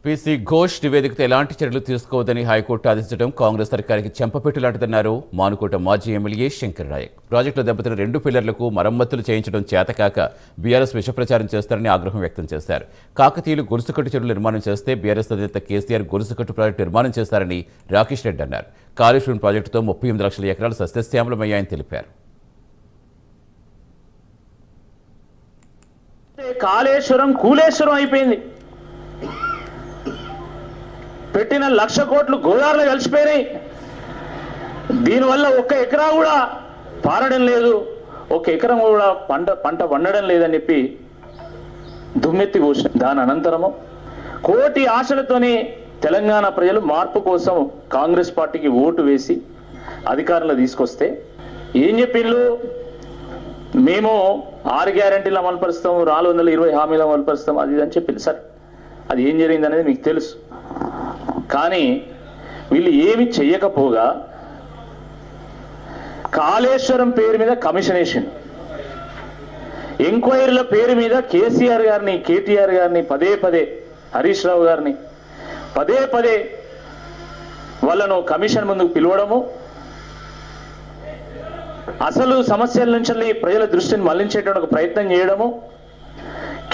PC Ghosh నివేదికతో ఎలాంటి చర్యలు తీసుకోవద్దని హైకోర్టు ఆదేశించడం కాంగ్రెస్ సర్కారుకి చెంపపెట్టు లాంటిదన్నారు మానుకోట మాజీ ఎమ్మెల్యే శంకర్ నాయక్. ప్రాజెక్టులో దెబ్బతిన 2 పిల్లర్లకు మరమ్మతులు చేయించడం చేతకాక బీఆర్ఎస్ విషప్రచారం చేస్తారని ఆగ్రహం వ్యక్తం చేశారు. కాకతీయులు గొలుసుకట్టు చెరువులు నిర్మాణం చేస్తే బీఆర్ఎస్ అధినేత కేసీఆర్ గొలుసుకట్టు ప్రాజెక్టు నిర్మాణం చేస్తారని రాకేష్ రెడ్డి అన్నారు. కాళేశ్వరం ప్రాజెక్టుతో 38 లక్షల ఎకరాలు సస్యశ్యామలమయ్యాయని తెలిపారు. కాళేశ్వరం కూలేశ్వరం అయిపోయింది. పెట్టిన 1,00,000 కోట్లు గోదావరిలో కలిసిపోయినాయి. దీనివల్ల 1 ఎకరా కూడా పారడం లేదు, 1 ఎకరం కూడా పంట పండడం లేదని చెప్పి దుమ్మెత్తి పోసిన. దాని అనంతరము కోటి ఆశలతోని తెలంగాణ ప్రజలు మార్పు కోసం కాంగ్రెస్ పార్టీకి ఓటు వేసి అధికారంలో తీసుకొస్తే ఏం చెప్పిండ్రు? మేము 6 గ్యారెంటీలు అమలుపరుస్తాము, 420 హామీలు అమలుపరుస్తాం, అది అని చెప్పింది. సార్ అది ఏం జరిగింది అనేది మీకు తెలుసు. కానీ వీళ్ళు ఏమి చెయ్యకపోగా కాళేశ్వరం పేరు మీద కమిషన్ వేసిండు. ఎంక్వైరీల పేరు మీద కేసీఆర్ గారిని, కేటీఆర్ గారిని పదే హరీష్ రావు గారిని పదే వాళ్ళను కమిషన్ ముందుకు పిలవడము, అసలు సమస్యల నుంచి ప్రజల దృష్టిని మళ్లించేటువంటి ప్రయత్నం చేయడము,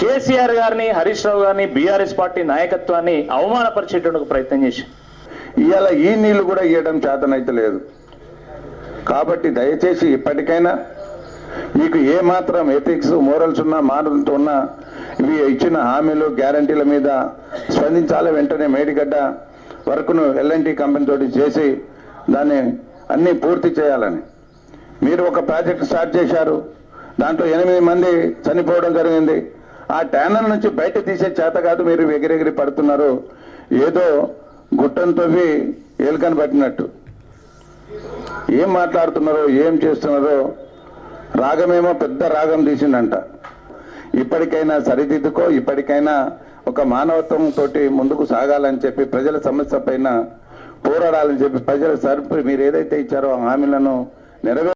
కేసీఆర్ గారిని, హరీష్ రావు గారిని, బీఆర్ఎస్ పార్టీ నాయకత్వాన్ని అవమానపరిచేటువంటి ప్రయత్నం చేసి ఇవాళ ఈ నీళ్లు కూడా ఇవ్వడం చేతనైతే లేదు. కాబట్టి దయచేసి ఇప్పటికైనా మీకు ఏమాత్రం ఎథిక్స్, మోరల్స్ ఉన్నా, మారల్తో ఉన్నా ఇవి ఇచ్చిన హామీలు, గ్యారంటీల మీద స్పందించాలి. వెంటనే మేడిగడ్డ వర్క్ను ఎల్ఎన్టీ కంపెనీ తోటి చేసి దాన్ని అన్నీ పూర్తి చేయాలని. మీరు ఒక ప్రాజెక్ట్ స్టార్ట్ చేశారు, దాంట్లో 8 మంది చనిపోవడం జరిగింది. ఆ ట్యానల్ నుంచి బయట తీసే చేత కాదు, మీరు ఎగిరెగిరి పడుతున్నారు. ఏదో గుట్టంతో ఏలుకని పట్టినట్టు ఏం మాట్లాడుతున్నారో, ఏం చేస్తున్నారో. రాగమేమో పెద్ద రాగం తీసిందంట. ఇప్పటికైనా సరిదిద్దుకో, ఇప్పటికైనా ఒక మానవత్వం తోటి ముందుకు సాగాలని చెప్పి, ప్రజల సమస్య పైన పోరాడాలని చెప్పి, ప్రజల సరుపు మీరు ఏదైతే ఇచ్చారో హామీలను నెరవేర్చాలి.